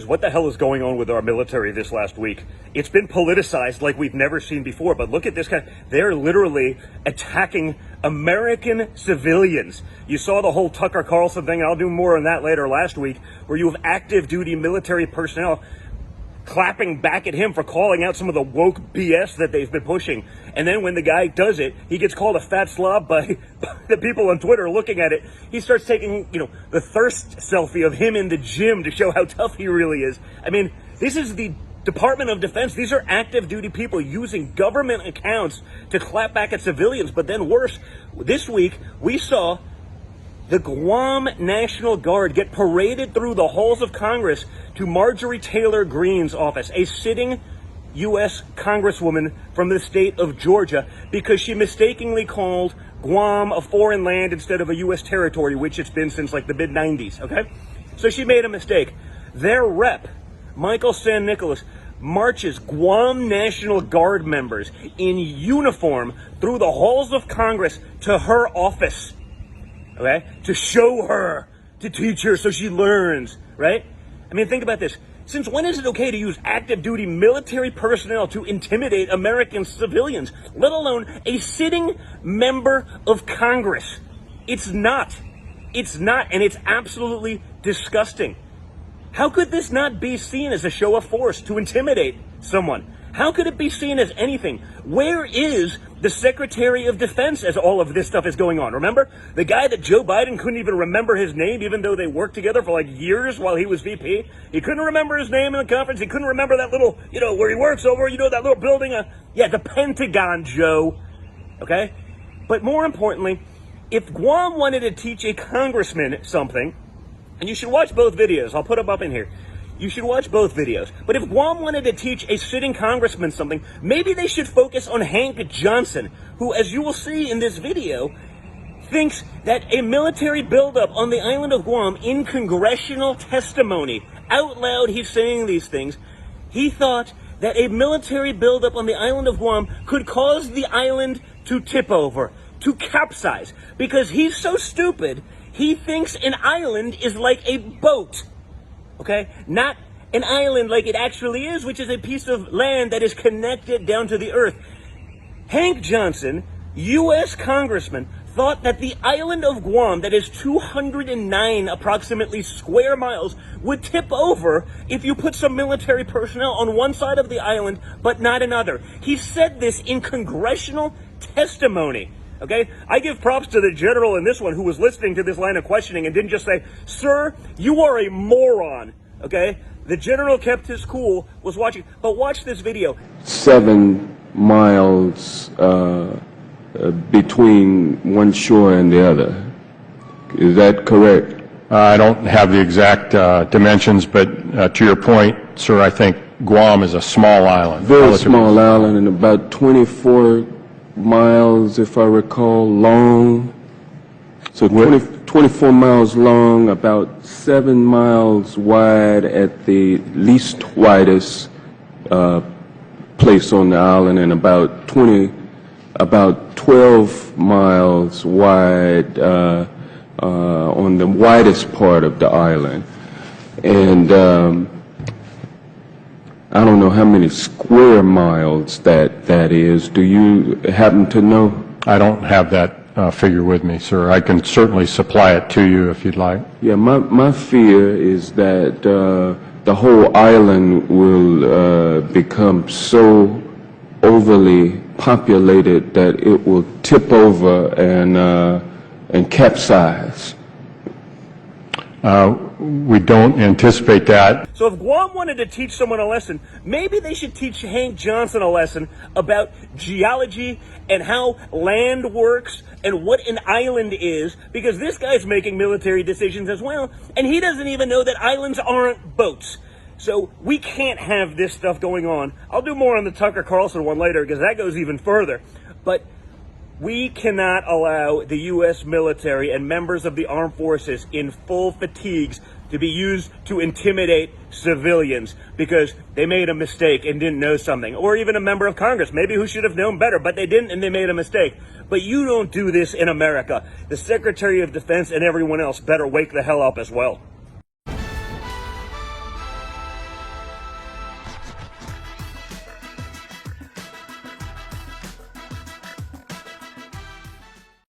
what the hell is going on with our military this last week? It's been politicized like we've never seen before, but look at this guy. They're literally attacking American civilians. You saw the whole Tucker Carlson thing, and I'll do more on that later last week, where you have active duty military personnel clapping back at him for calling out some of the woke BS that they've been pushing. And then when the guy does it, he gets called a fat slob by the people on Twitter looking at it. He starts taking, the thirst selfie of him in the gym to show how tough he really is. I mean, this is the Department of Defense. These are active duty people using government accounts to clap back at civilians. But then worse, this week we saw the Guam National Guard get paraded through the halls of Congress to Marjorie Taylor Greene's office, a sitting U.S. Congresswoman from the state of Georgia, because she mistakenly called Guam a foreign land instead of a U.S. territory, which it's been since like the mid-90s, okay? So she made a mistake. Their rep, Michael San Nicolas, marches Guam National Guard members in uniform through the halls of Congress to her office. Okay? To show her, to teach her so she learns, right? I mean, think about this. Since when is it okay to use active duty military personnel to intimidate American civilians, let alone a sitting member of Congress? It's not. It's not, and it's absolutely disgusting. How could this not be seen as a show of force to intimidate someone? How could it be seen as anything? Where is the Secretary of Defense as all of this stuff is going on? Remember? The guy that Joe Biden couldn't even remember his name, even though they worked together for like years while he was VP. He couldn't remember his name in the conference. He couldn't remember that little, where he works over, that little building. The Pentagon, Joe. Okay? But more importantly, if Guam wanted to teach a congressman something, and you should watch both videos. I'll put them up in here. You should watch both videos. But if Guam wanted to teach a sitting congressman something, maybe they should focus on Hank Johnson, who, as you will see in this video, thinks that a military buildup on the island of Guam in congressional testimony, out loud he's saying these things, he thought that a military buildup on the island of Guam could cause the island to tip over, to capsize, because he's so stupid, he thinks an island is like a boat. Okay? Not an island like it actually is, which is a piece of land that is connected down to the earth. Hank Johnson, U.S. Congressman, thought that the island of Guam, that is 209 approximately square miles, would tip over if you put some military personnel on one side of the island, but not another. He said this in congressional testimony. Okay? I give props to the general in this one who was listening to this line of questioning and didn't just say, "Sir, you are a moron." Okay? The general kept his cool, was watching. But watch this video. 7 miles between one shore and the other. Is that correct? I don't have the exact dimensions, but to your point, sir, I think Guam is a small island. Very small island, and about 24 miles, if I recall, long. So 24 miles long, about 7 miles wide at the least widest place on the island, and about 12 miles wide on the widest part of the island. And I don't know how many square miles that is. Do you happen to know? I don't have that figure with me, sir. I can certainly supply it to you if you'd like. Yeah, my fear is that the whole island will become so overly populated that it will tip over and capsize. We don't anticipate that. So if Guam wanted to teach someone a lesson, maybe they should teach Hank Johnson a lesson about geology and how land works and what an island is, because this guy's making military decisions as well, and he doesn't even know that islands aren't boats. So we can't have this stuff going on. I'll do more on the Tucker Carlson one later, because that goes even further. But we cannot allow the U.S. military and members of the armed forces in full fatigues to be used to intimidate civilians because they made a mistake and didn't know something. Or even a member of Congress, maybe who should have known better, but they didn't and they made a mistake. But you don't do this in America. The Secretary of Defense and everyone else better wake the hell up as well.